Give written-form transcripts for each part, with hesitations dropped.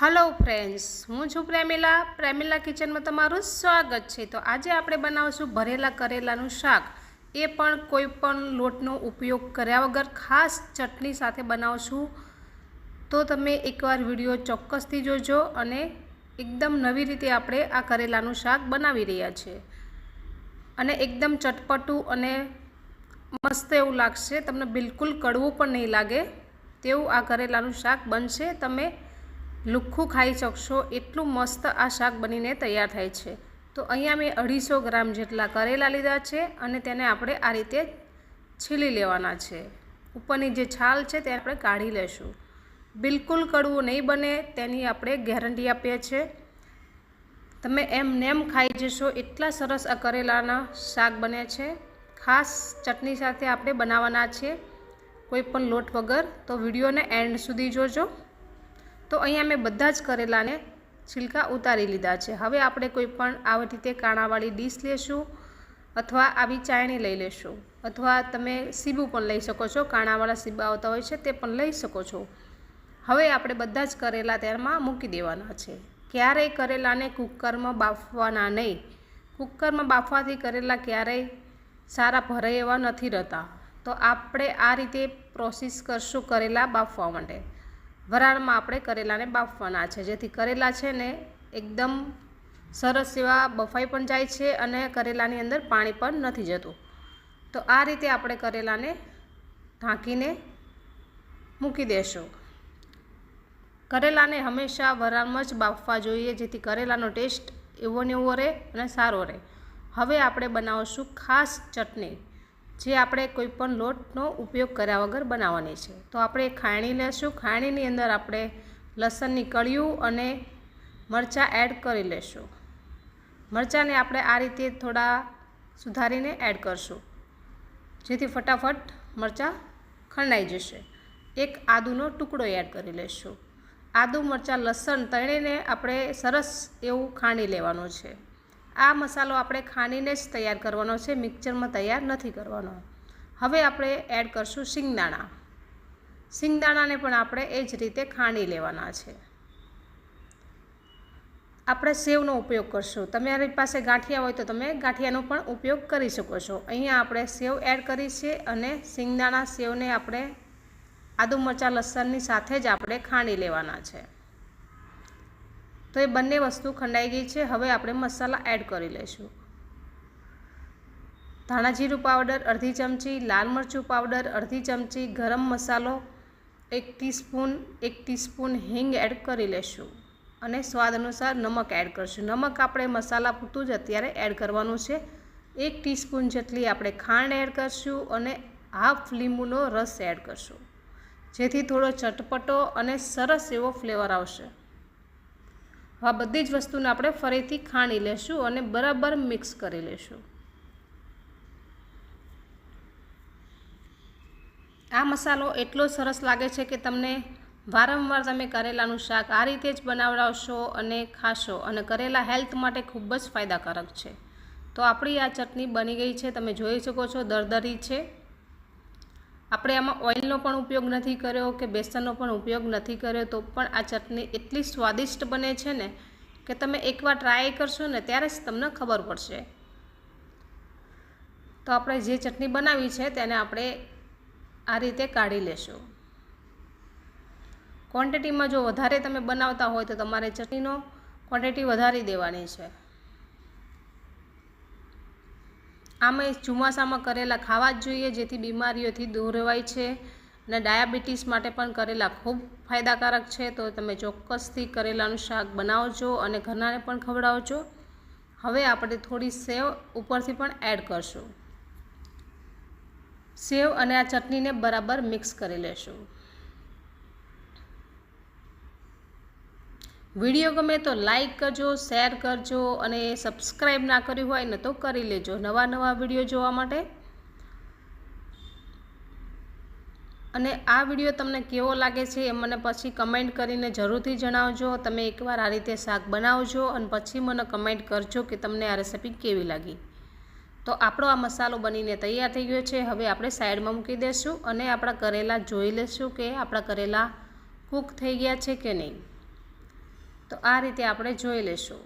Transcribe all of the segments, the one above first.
Hello friends, हूँ छूँ Premila kitchen में तमारुं स्वागत है। तो आज आपणे बनावशुं भरेला करेलानुं शाक, ए पण कोईपण लोटनो उपयोग कर्या वगर खास चटनी साथे बनावशुं। तो तमे एकवार विडियो चोक्कसथी जोजो अने एकदम नवी रीते आपणे आ करेलानुं शाक बनावी रह्या छे अने एकदम चटपटू अने मस्त एवुं लागशे। तमने बिलकुल कड़वुं पण नहीं लागे तेवुं आ करेलानुं शाक बनशे। तमे લુખ્ખું ખાઈ શકશો એટલું મસ્ત આ શાક બનીને તૈયાર થાય છે। તો અહીંયા મેં 250 ગ્રામ જેટલા કરેલા લીધા છે અને તેને આપણે આ રીતે છીલી લેવાના છે। ઉપરની જે છાલ છે તે આપણે કાઢી લેશું। બિલકુલ કડવું નહીં બને તેની આપણે ગેરંટી આપીએ છીએ। તમે એમ નેમ ખાઈ જશો એટલા સરસ આ કરેલાના શાક બને છે। ખાસ ચટણી સાથે આપણે બનાવવાના છે, કોઈ પણ લોટ વગર। તો વિડીયોને એન્ડ સુધી જોજો। तो अहींया मैं बधा ज करेलाने छिलका उतारी लीधा है। हवे आपणे कोईपण आवी रीते काणावाળી ડીશ लेशुं अथवा आवी चाळणी लई लेशुं अथवा तमे सीबू पण लई शको छो। काणावाळा सीबा आवता होय छे ते पण लई शको छो। हवे आपणे बधा ज करेला त्यामां मूकी देवाना छे। क्यारेय करेलाने कूकरमां बाफवाना नहीं। कूकरमां बाफवाथी करेला क्यारेय सारा भराय एवा नथी रहता। तो आपणे आ रीते प्रोसेस करशुं करेला बाफवा माटे। वराळमां आपणे करेलाने बाफवाना छे, जेथी करेला छे ने एकदम सरस एवा बफाई पण जाय छे अने करेलानी अंदर पाणी पण नथी जतुं। तो आ रीते आपणे करेलाने ढांकीने मूकी देशुं। करेलाने हमेशा वराळमां ज बाफवा जोईए, जेथी करेलानो टेस्ट एवो ने एवो रहे अने सारो रहे। हवे आपणे बनावशुं खास चटनी, जे आपणे कोईपण लोटनो उपयोग कर्या वगर बनाववानी छे। तो आपणे खायणी लेशुं। खायणीनी अंदर आपणे लसणनी कळिયું अने मरचां एड करी लेशुं। मरचांने आपणे आ रीते थोड़ा सुधारीने एड करशुं, जेथी फटाफट मरचां खरणाई जशे। एक आदुनो टुकड़ो एड करी लेशुं। आदु मरचां लसण तळीने आपणे सरस एवुं खाणी लेवानुं छे। आ मसालो आपणे खानीने ज तैयार करवानो छे, मिक्सर में तैयार नहीं करवानो। हवे आपणे एड करशुं सींगदाणा। सींगदाणाने पण आपणे ए ज रीते खाणी लेवाना छे। आपणे सेवनो उपयोग करशुं। तमारी पासे गांठिया होय तो तमे गांठियानो पण उपयोग करी शको छो। अहींया आपणे सेव एड करी छे अने सींगदाणा सेवने आपणे आदु मरचां लसणनी साथे ज आपणे खाणी लेवाना छे। तो ये बंने वस्तु खंडाई गई है। हवे आपणे मसाला एड करी लेशुं। धाणा जीरु पाउडर अर्धी चमची, लाल मरचुं पाउडर अर्धी चमची, गरम मसालो 1 टीस्पून हींग एड करी लेशुं अने स्वाद अनुसार नमक एड करशुं। नमक आपणे मसाला पूरतुं ज अत्यारे एड करवानुं छे। 1 टीस्पून जेटली आपणे खांड एड करशुं अने हाफ લીંબુનો रस एड करशुं, जेथी थोड़ो चटपटो अने सरस एवो फ्लेवर आवशे। आ बधी ज वस्तुने आपणे फरीथी खाणी लेशुं अने बराबर मिक्स करी लेशुं। आ मसालो एटलो सरस लागे छे के तमने वारंवार तमे करेलानुं शाक आ रीते ज बनावडावशो अने खाशो अने करेला हेल्थ माटे खूब ज फायदाकारक छे। तो आपणी आ चटनी बनी गई छे। तमे जोई शको छो दरदरी छे। આપણે આમાં ઓઇલનો પણ ઉપયોગ નથી કર્યો કે બેસનનો પણ ઉપયોગ નથી કર્યો, તો પણ આ ચટણી એટલી સ્વાદિષ્ટ બને છે ને કે તમે એકવાર ટ્રાય કરશો ને ત્યારે જ તમને ખબર પડશે। તો આપણે જે ચટણી બનાવી છે તેને આપણે આ રીતે કાઢી લેશું। ક્વોન્ટિટીમાં જો વધારે તમે બનાવતા હોય તો તમારે ચટણીનો ક્વોન્ટિટી વધારી દેવાની છે। आमे ચોમાસામાં करेला खावा ज जोईए, जेथी बीमारीओथी दूर रवाय छे अने डायाबिटीज माटे पण करेला खूब फायदाकारक छे। तो तमे चोक्कसथी करेलानुं शाक बनावजो अने घरनाने पण खवडावजो। हवे आपणे थोड़ी सेव उपरथी पण एड करशुं। सेव अने आ चटनीने बराबर मिक्स करी लेशुं। विडियो गमे तो लाइक करजो, शेर करजो अने सब्सक्राइब ना कर्युं होय ने तो करी लेजो नवा नवा विडियो जोवा माटे। अने आ विडियो तमने केवो लागे छे ए मने पछी कमेंट करीने जरूरथी जणावजो। तमे एकवार आ रीते शाक बनावजो अने पछी मने कमेंट करजो के तमने आ रेसिपी केवी लागी। तो आपणो आ मसालो बनीने तैयार थई गयो छे। हवे आपणे साइडमां मूकी देशुं अने आपणा करेला जोई लेशुं के आपणा करेला कूक थई गया छे के नहीं। તો આ રીતે આપણે જોઈ લેશું.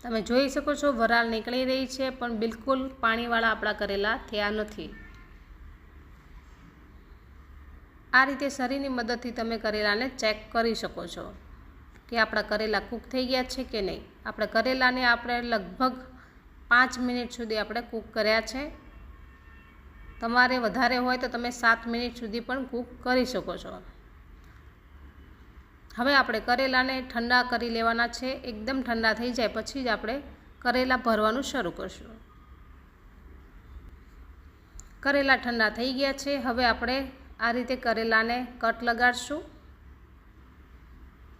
તમે જોઈ શકો છો વરાળ નીકળી રહી છે, પણ બિલકુલ પાણીવાળા આપણા કરેલા થયા નથી. આ રીતે સરીની મદદથી તમે કરેલાને ચેક કરી શકો છો કે આપણા કરેલા કૂક થઈ ગયા છે કે નહીં. આપણે કરેલાને આપણે લગભગ 5 મિનિટ સુધી આપણે કૂક કર્યા છે. તમારે વધારે હોય તો તમે 7 મિનિટ સુધી પણ કૂક કરી શકો છો. હવે આપણે કરેલાને ઠંડા કરી લેવાના છે. એકદમ ઠંડા થઈ જાય પછી જ આપણે કરેલા ભરવાનું શરૂ કરશું. કરેલા ઠંડા થઈ ગયા છે. હવે આપણે આ રીતે કરેલાને કટ લગાડશું.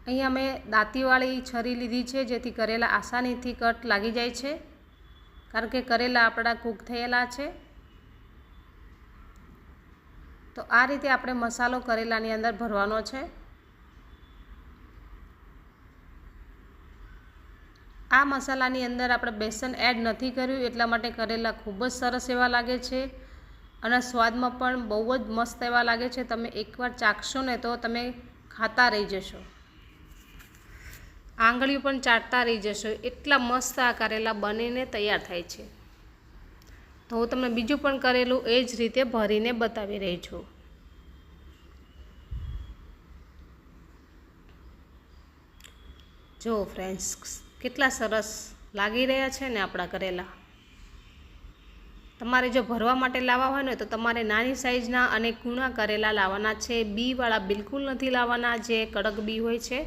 અહીંયા મેં દાંતીવાળી છરી લીધી છે, જેથી કરેલા આસાનીથી કટ લાગી જાય છે, કારણ કે કરેલા આપણા કૂક થયેલા છે. તો આ રીતે આપણે મસાલો કરેલાની અંદર ભરવાનો છે. આ મસાલાની અંદર આપણે બેસન એડ નથી કર્યું, એટલા માટે કરેલા ખૂબ જ સરસ એવા લાગે છે અને સ્વાદમાં પણ બહુ જ મસ્ત એવા લાગે છે. તમે એકવાર ચાખશો ને તો તમે ખાતા રહી જશો, આંગળીઓ પણ ચાટતા રહી જશો, એટલા મસ્ત આ કરેલા બનીને તૈયાર થાય છે. તો હું તમને બીજું પણ કરેલું એ જ રીતે ભરીને બતાવી રહી છું. જો ફ્રેન્ડ્સ, કેટલા સરસ લાગી રહ્યા છે ને આપણા કરેલા. તમારે જો ભરવા માટે લાવવા હોય ને તો તમારે નાની સાઇઝના અને કૂણા કરેલા લાવવાના છે. બીવાળા બિલકુલ નથી લાવવાના, જે કડક બી હોય છે.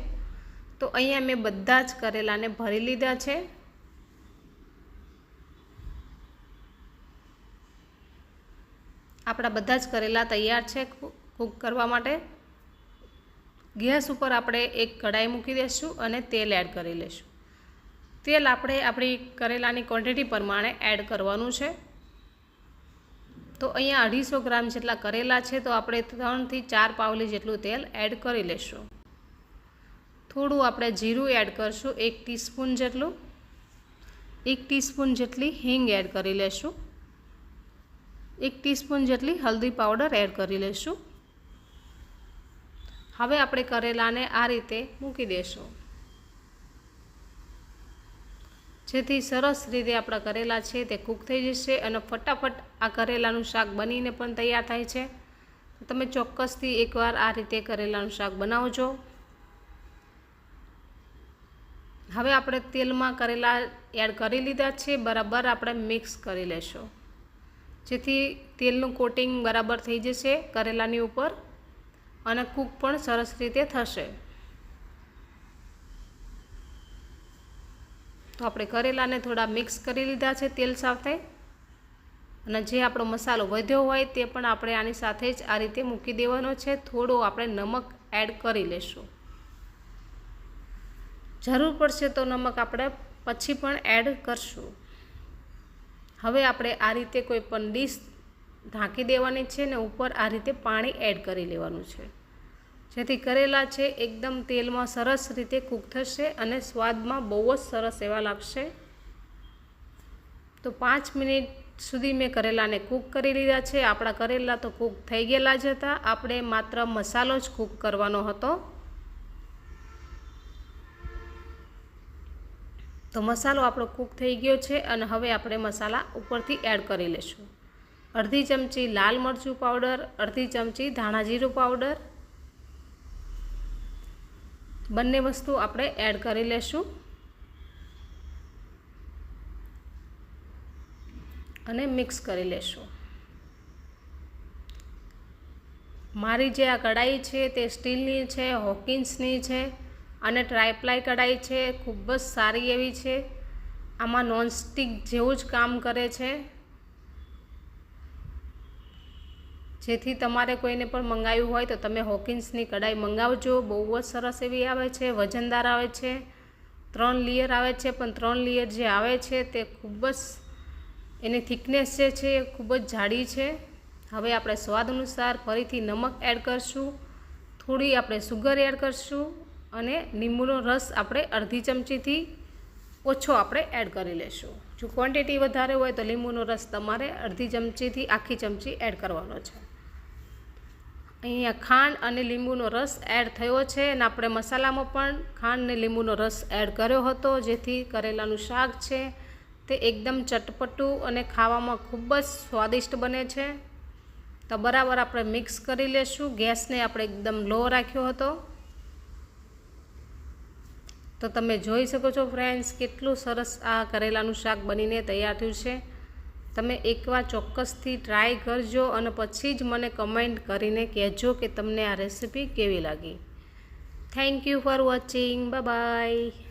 તો અહીંયા મેં બધા જ કરેલાને ભરી લીધા છે. આપણા બધા જ કરેલા તૈયાર છે કૂક કરવા માટે. ગેસ ઉપર આપણે એક કઢાઈ મૂકી દઈશું અને તેલ એડ કરી લઈશું. તેલ આપણે આપણી કરેલાની ક્વોન્ટિટી પ્રમાણે એડ કરવાનું છે. તો અહીંયા 250 ગ્રામ જેટલા કરેલા છે, તો આપણે 3 થી 4 પાવલી જેટલું તેલ એડ કરી લઈશું. થોડું આપણે જીરું એડ કરશું, 1 ટીસ્પૂન જેટલું. 1 ટીસ્પૂન જેટલી હિંગ એડ કરી લઈશું. 1 ટીસ્પૂન જેટલી હલ્દી પાવડર એડ કરી લઈશું. હવે આપણે કરેલાને આ રીતે મૂકી દઈશું, જેથી સરસ રીતે આપણા કરેલા છે તે કૂક થઈ જશે અને ફટાફટ આ કરેલાનું શાક બનીને પણ તૈયાર થાય છે. તમે ચોક્કસથી એકવાર આ રીતે કરેલાનું શાક બનાવજો. હવે આપણે તેલમાં કરેલા એડ કરી લીધા છે, બરાબર આપણે મિક્સ કરી લેશું, જેથી તેલનું કોટિંગ બરાબર થઈ જશે કરેલાની ઉપર અને કૂક પણ સરસ રીતે થશે. તો આપણે કરેલાને થોડા મિક્સ કરી લીધા છે તેલ સાથે, અને જે આપણો મસાલો વધ્યો હોય તે પણ આપણે આની સાથે જ આ રીતે મૂકી દેવાનો છે. થોડો આપણે નમક એડ કરી લેશું. જરૂર પડશે તો નમક આપણે પછી પણ એડ કરશું. હવે આપણે આ રીતે કોઈ પણ ડીશ ઢાંકી દેવાની છે ને ઉપર આ રીતે પાણી એડ કરી લેવાનું છે, જેથી કરેલા છે એકદમ તેલમાં સરસ રીતે કૂક થશે અને સ્વાદમાં બહુ જ સરસ એવા લાગશે. તો 5 મિનિટ સુધી મેં કરેલાને કૂક કરી લીધા છે. આપણા કરેલા તો કૂક થઈ ગયેલા જ હતા, આપણે માત્ર મસાલો જ કૂક કરવાનો હતો. તો મસાલો આપણો કૂક થઈ ગયો છે અને હવે આપણે મસાલા ઉપરથી એડ કરી લઈશું. અડધી ચમચી લાલ મરચું પાવડર, અડધી ચમચી ધાણા જીરું પાવડર, બંને વસ્તુ આપણે એડ કરી લેશું અને મિક્સ કરી લેશું. મારી જે આ કઢાઈ છે તે સ્ટીલની છે, હોકિન્સની છે અને ટ્રાયપ્લાય કઢાઈ છે. ખૂબ જ સારી એવી છે. આમાં નોનસ્ટિક જેવું જ કામ કરે છે, જેથી તમારે કોઈને પણ મંગાવ્યું હોય તો તમે હોકિન્સની કઢાઈ મંગાવજો. બહુ જ સરસ એવી આવે છે, વજનદાર આવે છે. 3 લેયર આવે છે, પણ 3 લેયર જે આવે છે તે ખૂબ જ એની થિકનેસ જે છે એ ખૂબ જ જાડી છે. હવે આપણે સ્વાદ અનુસાર ફરીથી નમક એડ કરશું, થોડી આપણે સુગર એડ કરશું અને લીંબુનો રસ આપણે અડધી ચમચીથી ઓછો આપણે એડ કરી લેશું. જો ક્વોન્ટિટી વધારે હોય તો લીંબુનો રસ તમારે અડધી ચમચીથી આખી ચમચી એડ કરવાનો છે. અહીંયા ખાંડ અને લીંબુનો રસ એડ થયો છે અને આપણે મસાલામાં પણ ખાંડ અને લીંબુનો રસ એડ કર્યો હતો, જેથી કરેલાનું શાક છે તે એકદમ ચટપટું અને ખાવામાં ખૂબ જ સ્વાદિષ્ટ બને છે। તો બરાબર આપણે મિક્સ કરી લેશું। ગેસને આપણે એકદમ લો રાખ્યો હતો। તો તમે જોઈ શકો છો ફ્રેન્ડ્સ, કેટલું સરસ આ કરેલાનું શાક બનીને તૈયાર થયું છે। તમે એકવાર ચોક્કસથી ટ્રાય કરજો અને પછી જ મને કમેન્ટ કરીને કહેજો કે તમને આ રેસીપી કેવી લાગી। Thank you for watching, bye bye.